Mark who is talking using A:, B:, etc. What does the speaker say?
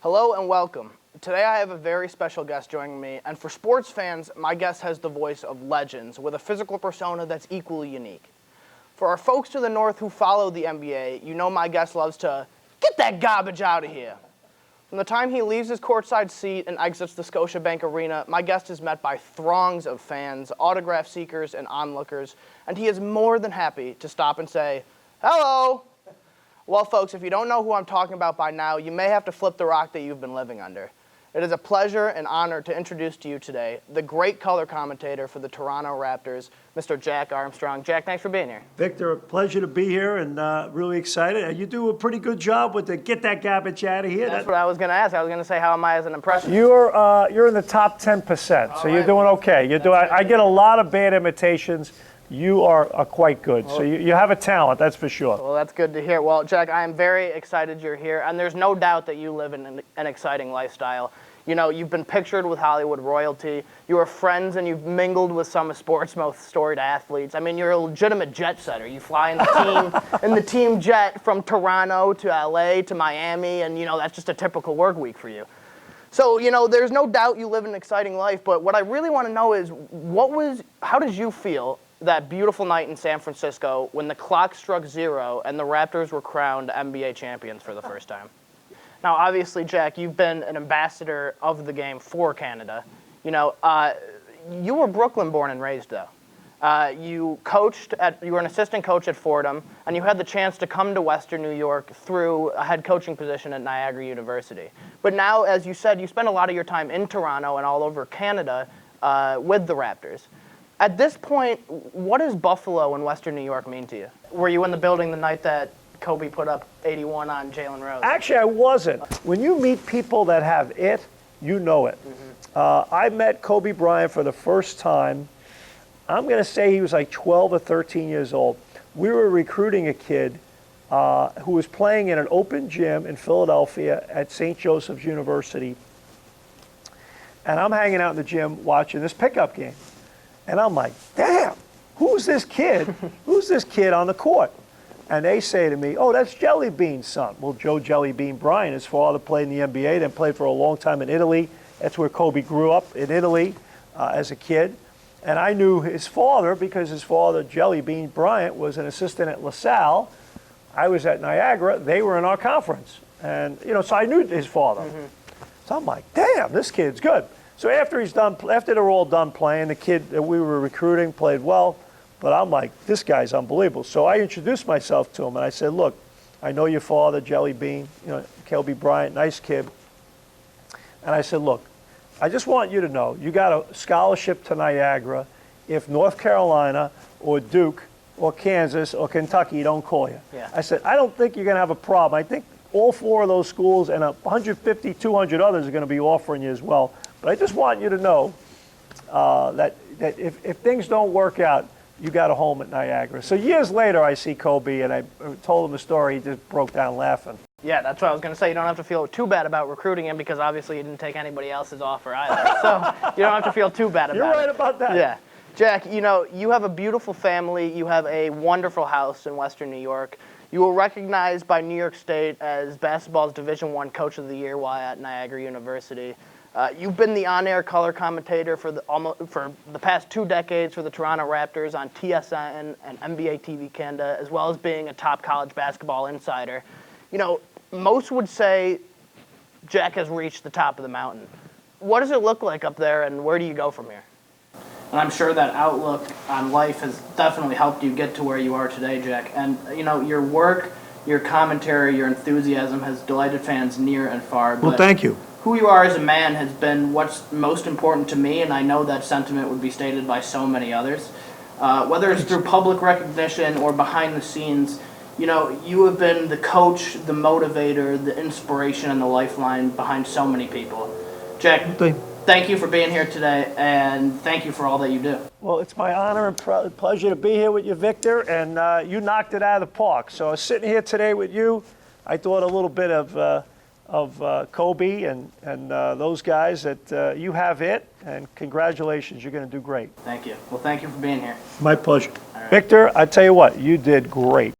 A: Hello and welcome. Today I have a very special guest joining me, and for sports fans, my guest has the voice of legends with a physical persona that's equally unique. For our folks to the north who follow the NBA, you know my guest loves to get that garbage out of here. From the time he leaves his courtside seat and exits the Scotiabank Arena, my guest is met by throngs of fans, autograph seekers, and onlookers, and he is more than happy to stop and say, "Hello." Well, folks, if you don't know who I'm talking about by now, you may have to flip the rock that you've been living under. It is a pleasure and honor to introduce to you today the great color commentator for the Toronto Raptors, Mr. Jack Armstrong. Jack, thanks for being here.
B: Victor, a pleasure to be here and really excited. You do a pretty good job with the get that garbage out of here.
A: That's what I was going to ask. I was going to say, how am I as an impression?
B: You're in the top 10%, so you're doing okay. I get a lot of bad imitations. You are quite good, so you have a talent, that's for sure.
A: Well, that's good to hear. Well, Jack, I am very excited you're here, and there's no doubt that you live in an exciting lifestyle. You know, you've been pictured with Hollywood royalty. You are friends, and you've mingled with some of sports' most storied athletes. I mean, you're a legitimate jet setter. You fly in the team jet from Toronto to LA to Miami, and that's just a typical work week for you. So, there's no doubt you live an exciting life, but what I really want to know is how did you feel that beautiful night in San Francisco when the clock struck 0 and the Raptors were crowned NBA champions for the first time? Now, obviously, Jack, you've been an ambassador of the game for Canada. You were Brooklyn born and raised, though. You were an assistant coach at Fordham, and you had the chance to come to Western New York through a head coaching position at Niagara University. But now, as you said, you spend a lot of your time in Toronto and all over Canada with the Raptors. At this point, what does Buffalo and Western New York mean to you? Were you in the building the night that Kobe put up 81 on Jalen Rose?
B: Actually, I wasn't. When you meet people that have it, you know it. Mm-hmm. I met Kobe Bryant for the first time. I'm going to say he was like 12 or 13 years old. We were recruiting a kid who was playing in an open gym in Philadelphia at St. Joseph's University. And I'm hanging out in the gym watching this pickup game. And I'm like, damn, who's this kid? Who's this kid on the court? And they say to me, oh, that's Jelly Bean's son. Well, Joe Jelly Bean Bryant, his father played in the NBA, then played for a long time in Italy. That's where Kobe grew up, in Italy, as a kid. And I knew his father because his father, Jelly Bean Bryant, was an assistant at LaSalle. I was at Niagara. They were in our conference. And, so I knew his father. Mm-hmm. So I'm like, damn, this kid's good. So after they're all done playing, the kid that we were recruiting played well, but I'm like, this guy's unbelievable. So I introduced myself to him, and I said, look, I know your father, Jelly Bean, Kobe Bryant, nice kid. And I said, look, I just want you to know, you got a scholarship to Niagara if North Carolina or Duke or Kansas or Kentucky don't call you.
A: Yeah.
B: I said, I don't think you're going to have a problem. I think all 4 of those schools and 150, 200 others are going to be offering you as well. But I just want you to know that if things don't work out, you got a home at Niagara. So years later, I see Kobe, and I told him the story. He just broke down laughing.
A: Yeah, that's what I was going to say. You don't have to feel too bad about recruiting him because obviously you didn't take anybody else's offer either. So you don't have to feel too bad about it.
B: You're right about that.
A: Yeah. Jack, you have a beautiful family. You have a wonderful house in Western New York. You were recognized by New York State as basketball's Division I Coach of the Year while at Niagara University. You've been the on-air color commentator for the past 2 decades for the Toronto Raptors on TSN and NBA TV Canada, as well as being a top college basketball insider. Most would say Jack has reached the top of the mountain. What does it look like up there, and where do you go from here? And I'm sure that outlook on life has definitely helped you get to where you are today, Jack. And, your work, your commentary, your enthusiasm has delighted fans near and far.
B: Well, thank you.
A: Who you are as a man has been what's most important to me, and I know that sentiment would be stated by so many others. Whether it's through public recognition or behind the scenes, you have been the coach, the motivator, the inspiration, and the lifeline behind so many people. Jack, thank you for being here today, and thank you for all that you do.
B: Well, it's my honor and pleasure to be here with you, Victor, and you knocked it out of the park. So sitting here today with you, I thought a little bit of Kobe and those guys that you have it, and congratulations, you're going to do great.
A: Thank you. Well, thank you for being here.
B: My pleasure. Right. Victor, I tell you what, you did great.